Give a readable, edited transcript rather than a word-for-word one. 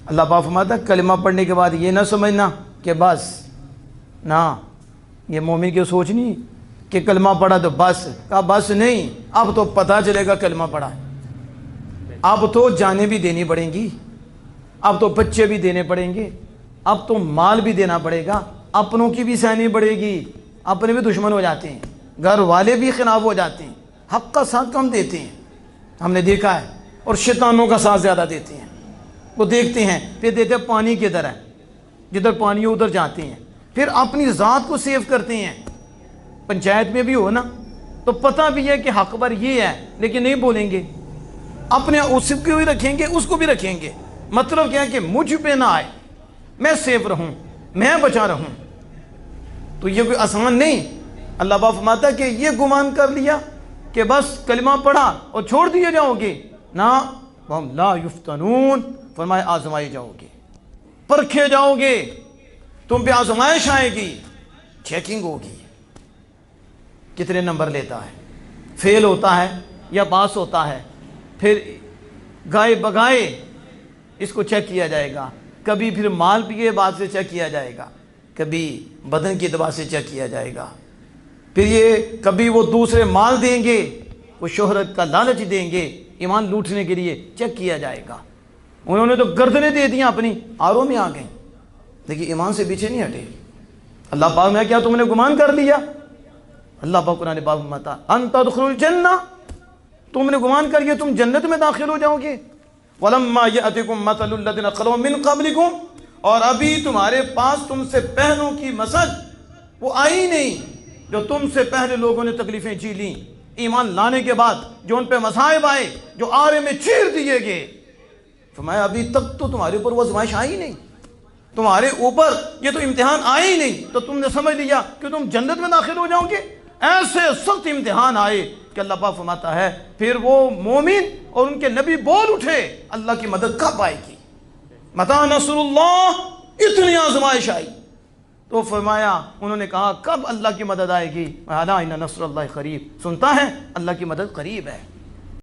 اللہ پاک فرماتا ہے کلمہ پڑھنے کے بعد یہ نہ سمجھنا کہ بس نہ، یہ مومن کی سوچ نہیں کہ کلمہ پڑھا تو بس، کہا بس نہیں، اب تو پتہ چلے گا کلمہ پڑھا ہے، اب تو جانیں بھی دینی پڑیں گی، اب تو بچے بھی دینے پڑیں گے، اب تو مال بھی دینا پڑے گا، اپنوں کی بھی سہنی پڑے گی، اپنے بھی دشمن ہو جاتے ہیں، گھر والے بھی خلاف ہو جاتے ہیں، حق کا ساتھ کم دیتے ہیں، ہم نے دیکھا ہے، اور شیطانوں کا ساتھ زیادہ دیتے ہیں، وہ دیکھتے ہیں پھر دیتے ہیں پانی کی طرح، جدھر پانی ہو ادھر جاتے ہیں، پھر اپنی ذات کو سیو کرتے ہیں۔ پنچایت میں بھی ہو نا تو پتہ بھی ہے کہ حق پر یہ ہے لیکن نہیں بولیں گے، اپنے اس کو بھی رکھیں گے اس کو بھی رکھیں گے، مطلب کیا ہے کہ مجھ پہ نہ آئے، میں سیف رہوں، میں بچا رہوں۔ تو یہ کوئی آسان نہیں۔ اللہ پاک فرماتا ہے کہ یہ گمان کر لیا کہ بس کلمہ پڑھا اور چھوڑ دیے جاؤ گے، نہ، وَهُمْ لَا يُفْتَنُونَ، فرمایا آزمائے جاؤ گے، پرکھے جاؤ گے، تم پہ آزمائش آئے گی، چیکنگ ہوگی، کتنے نمبر لیتا ہے، فیل ہوتا ہے یا پاس ہوتا ہے، پھر گائے بگائے اس کو چیک کیا جائے گا، کبھی پھر مال کے بعد سے چیک کیا جائے گا، کبھی بدن کی اعتبار سے چیک کیا جائے گا، پھر یہ کبھی وہ دوسرے مال دیں گے، وہ شہرت کا لالچ دیں گے، ایمان لوٹنے کے لیے چیک کیا جائے گا۔ انہوں نے تو گردنیں دے دیں اپنی، آروں میں آ گئے، لیکن ایمان سے پیچھے نہیں ہٹے۔ اللہ پاک نے کیا تم نے گمان کر لیا؟ اللہ پاک قرآن پاک میں بتا ان تدخلوا الجنہ، تم نے گمان کر لیا تم جنت میں داخل ہو جاؤ گے۔ وَلَمَّا يَأْتِكُم مَّثَلُ الَّذِينَ خَلَوْا مِن قَبْلِكُم، اور ابھی تمہارے پاس تم سے پہلوں کی مثل وہ آئی نہیں، جو تم سے پہلے لوگوں نے تکلیفیں جی لیں، ایمان لانے کے بعد جو ان پہ مصائب آئے، جو آرے میں چیر دیے گئے، فرمایا ابھی تک تو تمہارے اوپر وہ آزمائش آئی نہیں، تمہارے اوپر یہ تو امتحان آئے ہی نہیں، تو تم نے سمجھ لیا کہ تم جنت میں داخل ہو جاؤ گے۔ ایسے سخت امتحان آئے کہ اللہ پاک فرماتا ہے پھر وہ مومن اور ان کے نبی بول اٹھے اللہ کی مدد کب آئے گی، متی نصر اللہ، اتنی آزمائش آئی تو فرمایا، انہوں نے کہا کب اللہ کی مدد آئے گی؟ الا ان نصر اللہ قریب، سنتا ہے اللہ کی مدد قریب ہے۔